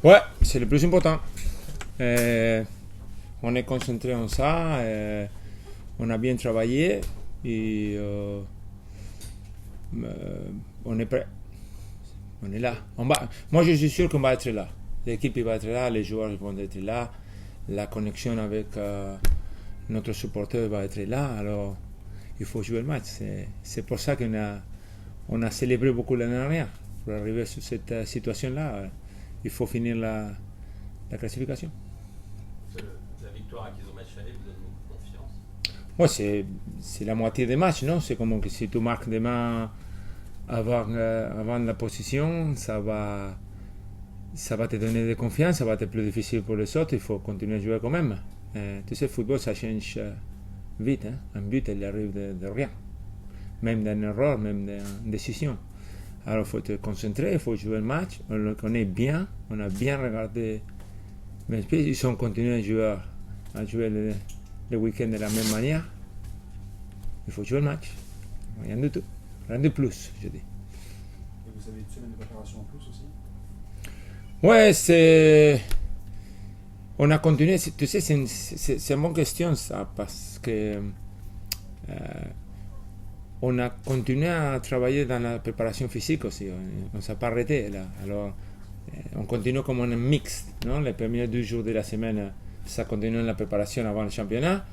Ouais, c'est le plus important. Euh, on est concentré en ça. On a bien travaillé et on est prêt. On est là. Moi, je suis sûr qu'on va être là. L'équipe va être là, les joueurs vont être là, la connexion avec notre supporter va être là. Alors, il faut jouer le match. C'est pour ça on a célébré beaucoup l'année dernière. Pour arriver sur cette situation-là, il faut finir la classification. La victoire acquise au match aller vous donne beaucoup de confiance. Ouais, c'est la moitié des matchs, non? C'est comme que si tu marques demain avant la position, ça va te donner de confiance, ça va être plus difficile pour les autres, il faut continuer à jouer quand même. Tu sais, le football, ça change vite. Hein? Un but, il arrive de rien. Même d'une erreur, même d'une décision. Alors, il faut te concentrer, il faut jouer le match. On le connaît bien, on a bien regardé. Mais puis, ils ont continué à jouer le week-end de la même manière. Il faut jouer le match. Rien du tout. Rien de plus, je dis. Et vous avez une semaine de préparation en plus aussi? Ouais, on a continué. Tu sais, c'est une bonne question ça, parce que on a continué à travailler dans la préparation physique aussi. On ne s'est pas arrêté là. Alors, on continue comme un mix. Non? Les premiers 2 jours de la semaine, ça continue la préparation avant le championnat.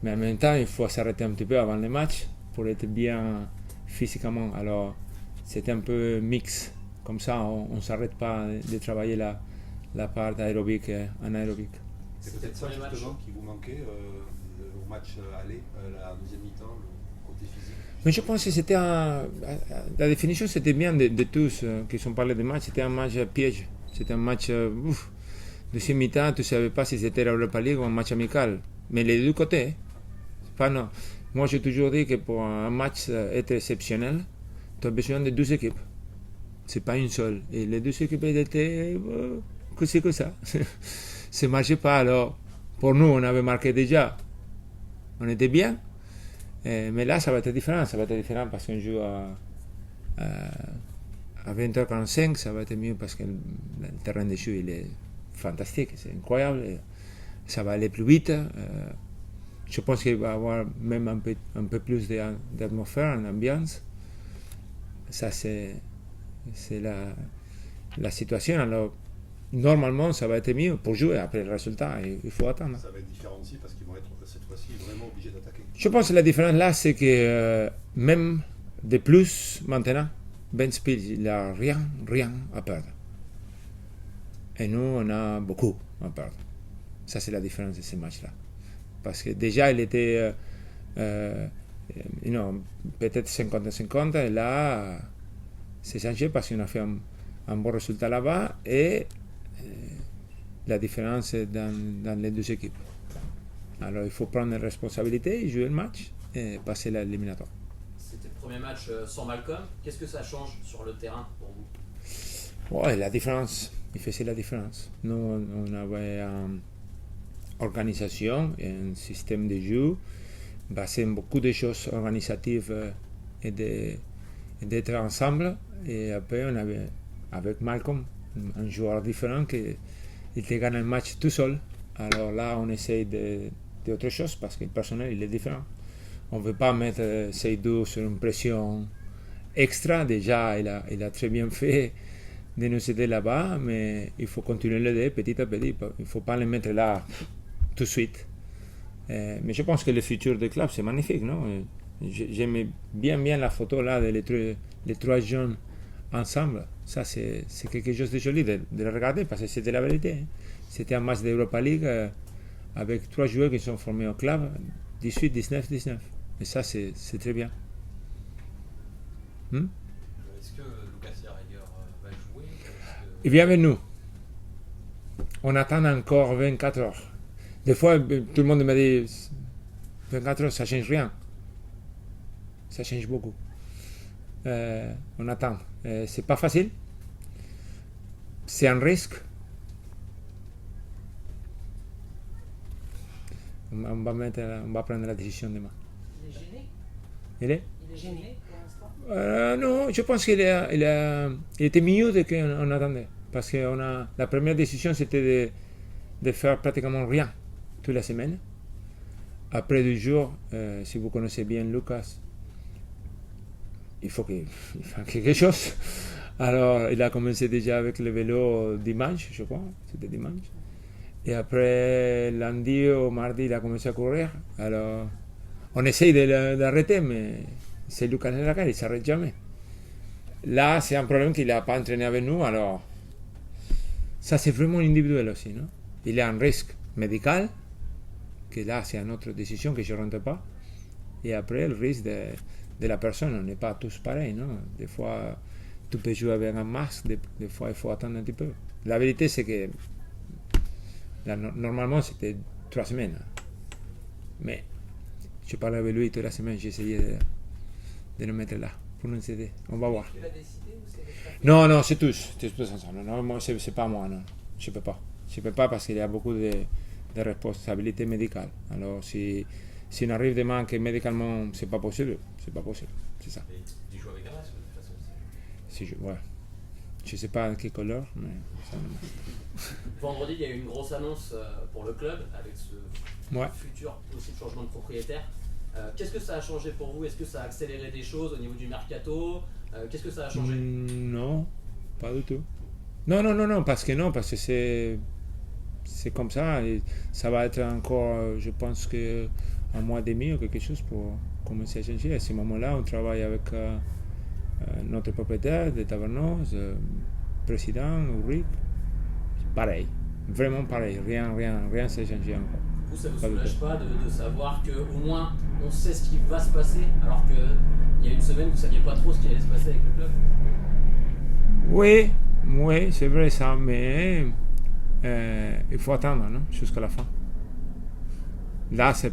Mais en même temps, il faut s'arrêter un petit peu avant les matchs pour être bien physiquement. Alors, c'est un peu mix. Comme ça, on ne s'arrête pas de travailler la part aérobique et anaérobique. C'est peut-être ça justement qui vous manquait au match aller, la deuxième mi-temps, le côté physique. Mais je pense que c'était la définition, c'était bien de tous qui ont parlé de match. C'était un match piège. C'était un match deuxième mi-temps, tu ne savais pas si c'était l'Europa League ou un match amical. Mais les deux côtés. Pas non. Moi, j'ai toujours dit que pour un match être exceptionnel, tu as besoin de 12 équipes. C'est pas une seule. Et les 2 équipes étaient que c'est que ça. Ça ne marchait pas. Alors, pour nous, on avait marqué déjà. On était bien. Mais là, ça va être différent. Ça va être différent parce qu'on joue à 20h45. Ça va être mieux parce que le terrain de jeu il est fantastique. C'est incroyable. Ça va aller plus vite. Je pense qu'il va y avoir même un peu plus d'atmosphère, d'ambiance. Ça, c'est la situation. Alors, normalement, ça va être mieux pour jouer après le résultat. Il faut attendre. Ça va être différent aussi parce qu'ils vont être cette fois-ci vraiment obligés d'attaquer. Je pense que la différence là, c'est que même de plus maintenant, Ventspils, il n'a rien à perdre. Et nous, on a beaucoup à perdre. Ça, c'est la différence de ces matchs-là. Parce que déjà, il était peut-être 50-50, et là, c'est changé parce qu'on a fait un bon résultat là-bas, et la différence est dans les 2 équipes. Alors, il faut prendre les responsabilités, jouer le match et passer l'éliminatoire. C'était le premier match sans Malcolm. Qu'est-ce que ça change sur le terrain pour vous? Ouais, la différence. Il faisait la différence. Nous, on avait une organisation et un système de jeu basé sur beaucoup de choses organisatives et d'être ensemble. Et après, on avait, avec Malcolm, un joueur différent qui te gagne le match tout seul. Alors là, on essaye d'autre chose parce que le personnel il est différent. On ne veut pas mettre Seydou sur une pression extra. Déjà, il a très bien fait de nous aider là-bas, mais il faut continuer à l'aider petit à petit. Il ne faut pas le mettre là tout de suite. Mais je pense que le futur du club, c'est magnifique. Non? J'aimais bien la photo là de les 3 jeunes ensemble. Ça, c'est quelque chose de joli de le regarder parce que c'était la vérité. Hein. C'était un match d'Europa League avec 3 joueurs qui sont formés au club, 18, 19, 19. Et ça, c'est très bien. Est-ce que Lucas Jahreger va jouer? Il vient avec nous. On attend encore 24 heures. Des fois, tout le monde me dit 24 heures, ça ne change rien. Ça change beaucoup. On attend. C'est pas facile. C'est un risque. On va prendre la décision demain. Il est gêné? Il est Il est gêné pour l'instant? Non, je pense qu'il était mieux de ce qu'on attendait. Parce que la première décision, c'était de faire pratiquement rien toute la semaine. Après 2 jours, si vous connaissez bien Lucas, il faut qu'il fasse quelque chose. Alors, il a commencé déjà avec le vélo dimanche, je crois. C'était dimanche. Et après, lundi ou mardi, il a commencé à courir. Alors, on essaye d'arrêter, mais c'est Lucas Nelacar, il ne s'arrête jamais. Là, c'est un problème qu'il n'a pas entraîné avec nous. Alors, ça, c'est vraiment individuel aussi, non? Il y a un risque médical, que là, c'est une autre décision que je ne rentre pas. Et après, le risque de la personne, on n'est pas tous pareils, non? Des fois, tu peux jouer avec un masque, des fois, il faut attendre un petit peu. La vérité, c'est que là, normalement, c'était 3 semaines. Mais je parlais avec lui toute la semaine, j'ai essayé de le mettre là, pour nous aider. On va voir. Tu l'as décidé ou c'est le staff? Non, c'est tous ensemble. Non, moi, c'est pas moi, non. Je peux pas. Je peux pas parce qu'il y a beaucoup de responsabilités médicales. Alors, si on arrive demain que médicalement c'est pas possible, c'est ça. Et tu joues avec un masque de toute façon. Ouais. Je sais pas quelle couleur, mais ça me... Vendredi, il y a eu une grosse annonce pour le club avec ce futur possible changement de propriétaire. Qu'est-ce que ça a changé pour vous? Est-ce que ça a accéléré des choses au niveau du mercato? Qu'est-ce que ça a changé? Non, pas du tout. Non, parce que c'est comme ça. Et ça va être encore, je pense que un mois et demi ou quelque chose pour commencer à changer. À ce moment-là, on travaille avec notre propriétaire de Tavernos, président, Ulrich. Pareil, vraiment pareil. Rien s'est changé encore. Du coup, ça ne vous soulage pas de savoir qu'au moins on sait ce qui va se passer, alors qu'il y a une semaine, vous ne saviez pas trop ce qui allait se passer avec le club? Oui, c'est vrai ça, mais il faut attendre, non, jusqu'à la fin. Là, ça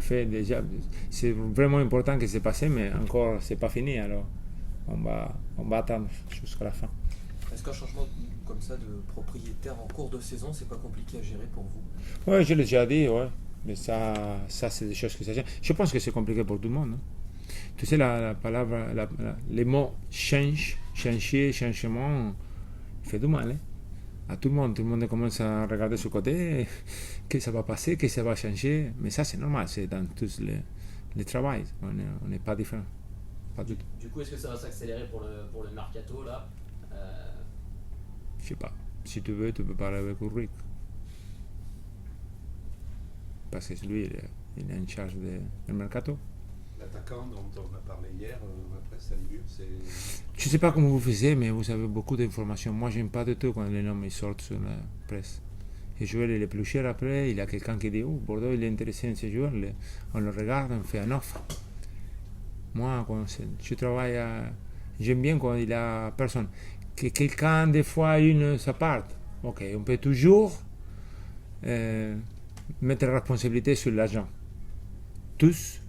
fait déjà, c'est vraiment important que c'est passé, mais encore, c'est pas fini, alors on va attendre jusqu'à la fin. Est-ce qu'un changement comme ça de propriétaire en cours de saison, c'est pas compliqué à gérer pour vous? Oui, je l'ai déjà dit, ouais. Mais ça c'est des choses que ça change. Je pense que c'est compliqué pour tout le monde. Hein. Tu sais, la parole, les mots changer, changement, fait du mal. Hein. À tout le monde commence à regarder ce côté, que ça va passer, que ça va changer. Mais ça, c'est normal, c'est dans tous les travails. On n'est pas différent. Pas du tout. Du coup, est-ce que ça va s'accélérer pour le mercato là? Je sais pas. Si tu veux, tu peux parler avec Ulrich. Parce que lui, il est en charge du mercato. L'attaquant dont on a parlé hier, après Salibu, c'est... Je ne sais pas comment vous faisiez, mais vous avez beaucoup d'informations. Moi, je n'aime pas du tout quand les noms sortent sur la presse. Le joueur il est plus cher après, il y a quelqu'un qui dit « Oh, Bordeaux, il est intéressé en ce joueur », on le regarde, on fait une offre. Moi, quand je travaille, j'aime bien quand il y a personne. Que quelqu'un, des fois, ça parte. Ok, on peut toujours mettre la responsabilité sur l'agent. Tous.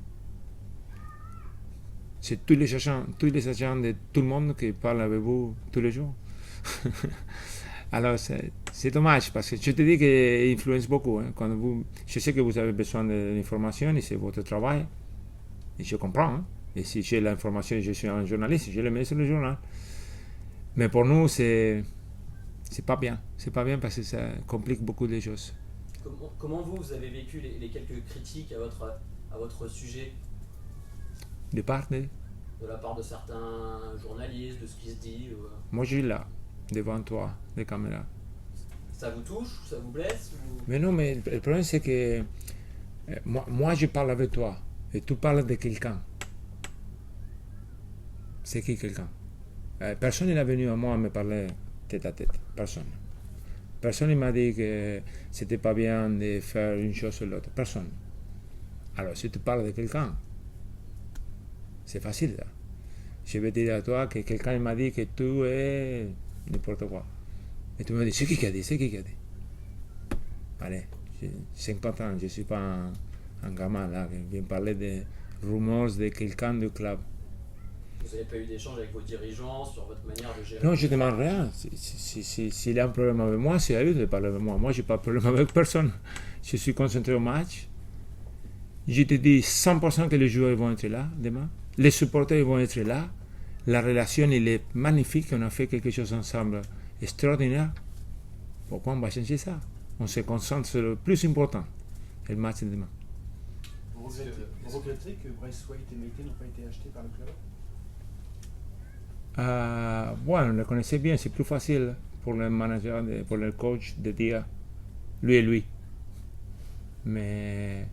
C'est tous les agents de tout le monde qui parlent avec vous tous les jours. Alors, c'est dommage parce que je te dis qu'il influence beaucoup. Hein. Je sais que vous avez besoin de l'information et c'est votre travail. Et je comprends. Hein. Et si j'ai l'information et je suis un journaliste, je le mets sur le journal. Mais pour nous, c'est pas bien. C'est pas bien parce que ça complique beaucoup les choses. Comment vous avez vécu les quelques critiques à votre sujet? De part de la part de certains journalistes, de ce qui se dit Moi, je suis là, devant toi, les caméras. Ça vous touche? Ça vous blesse ou... Mais non, mais le problème, c'est que moi, je parle avec toi et tu parles de quelqu'un. C'est qui quelqu'un? Personne n'est venu à moi me parler tête à tête. Personne ne m'a dit que c'était pas bien de faire une chose ou l'autre. Personne. Alors, si tu parles de quelqu'un, c'est facile. Là. Je vais dire à toi que quelqu'un m'a dit que tu es n'importe quoi. Et tu me dis, c'est qui qui a dit? Allez, j'ai 50 ans, je ne suis pas un gamin là qui vient parler des rumeurs de quelqu'un du club. Vous n'avez pas eu d'échange avec vos dirigeants sur votre manière de gérer? Non, je ne demande rien. S'il y a un problème avec moi, c'est à eux de parler avec moi. Moi, je n'ai pas de problème avec personne. Je suis concentré au match. Je te dis 100% que les joueurs vont être là demain. Les supporters vont être là. la relation elle est magnifique, on a fait quelque chose ensemble extraordinaire. Pourquoi on va changer ça? On se concentre sur le plus important, le match de demain. Vous regrettez que Bryce White et Meite n'ont pas été achetés par le club? On le connaissait bien, c'est plus facile pour le manager, pour le coach de dire lui et lui. Mais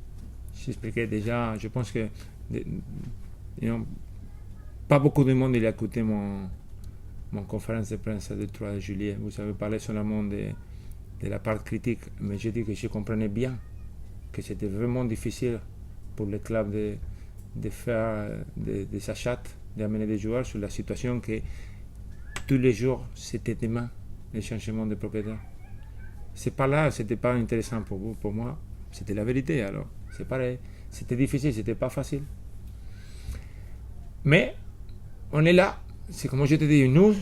j'expliquais déjà, je pense que pas beaucoup de monde il a écouté mon conférence de presse du 3 juillet. Vous avez parlé seulement de la part critique, mais j'ai dit que je comprenais bien que c'était vraiment difficile pour le club de faire des achats, d'amener des joueurs sur la situation que tous les jours c'était demain les changements de propriétaire. C'est pas là, c'était pas intéressant pour vous, pour moi, c'était la vérité alors. C'est pareil, c'était difficile, c'était pas facile. Mais on est là, c'est comme je te dis, nous,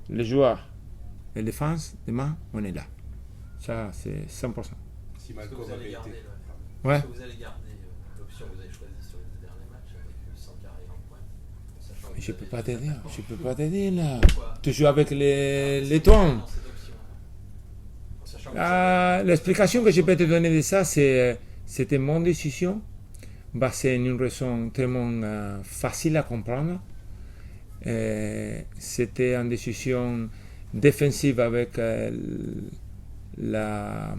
les joueurs, les défenses, demain, on est là. Ça, c'est 100%. Si Malcolm vous allez avait garder, été... Ouais. Est-ce que vous allez garder l'option que vous avez choisie sur les deux derniers matchs avec 100 carrés en points, sachant que Je vous peux avez pas te dire là. Pourquoi? Tu joues avec les toits. Dans cette option, en sachant que vous avez- L'explication que je peux te donner de ça, c'était mon décision, basée sur une raison tellement facile à comprendre. C'était une décision défensive avec la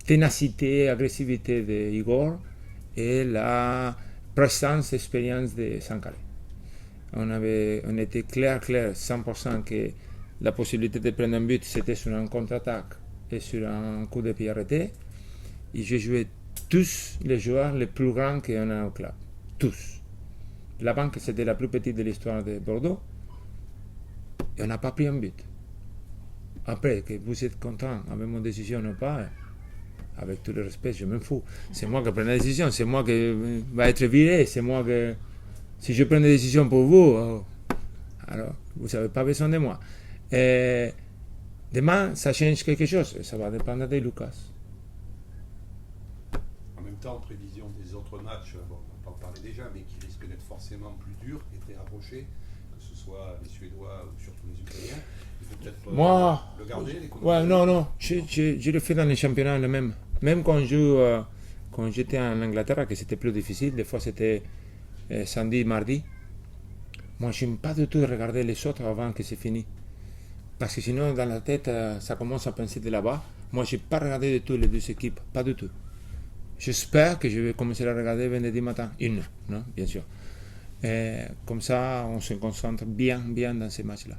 ténacité, agressivité de Igor et la présence, expérience de Sankharé. On était clair, 100% que la possibilité de prendre un but, c'était sur un contre-attaque et sur un coup de pied arrêté. Et j'ai joué tous les joueurs les plus grands qu'on a au club. Tous. La banque, c'était la plus petite de l'histoire de Bordeaux. Et on n'a pas pris un but. Après, que vous êtes content avec mon décision ou pas, avec tout le respect, je m'en fous. C'est moi qui prends la décision, c'est moi qui va être viré, c'est moi que... Si je prends des décisions pour vous, alors vous n'avez pas besoin de moi. Et demain, ça change quelque chose, et ça va dépendre de Lucas. En même temps, en prévision des autres matchs, bon, on peut en parler déjà, mais qui risquent d'être forcément plus durs et très rapprochés, que ce soit les Suédois ou surtout les Ukrainiens. Il faut peut-être le garder. Non, je le fais dans les championnats le même. Même quand j'étais en Angleterre, que c'était plus difficile, des fois c'était samedi, mardi. Moi, je n'aime pas du tout regarder les autres avant que c'est fini. Parce que sinon, dans la tête, ça commence à penser de là-bas. Moi, je n'ai pas regardé du tout les deux équipes, pas du tout. J'espère que je vais commencer à regarder vendredi matin. Une, non, bien sûr. Comme ça, on se concentre bien dans ces matchs-là.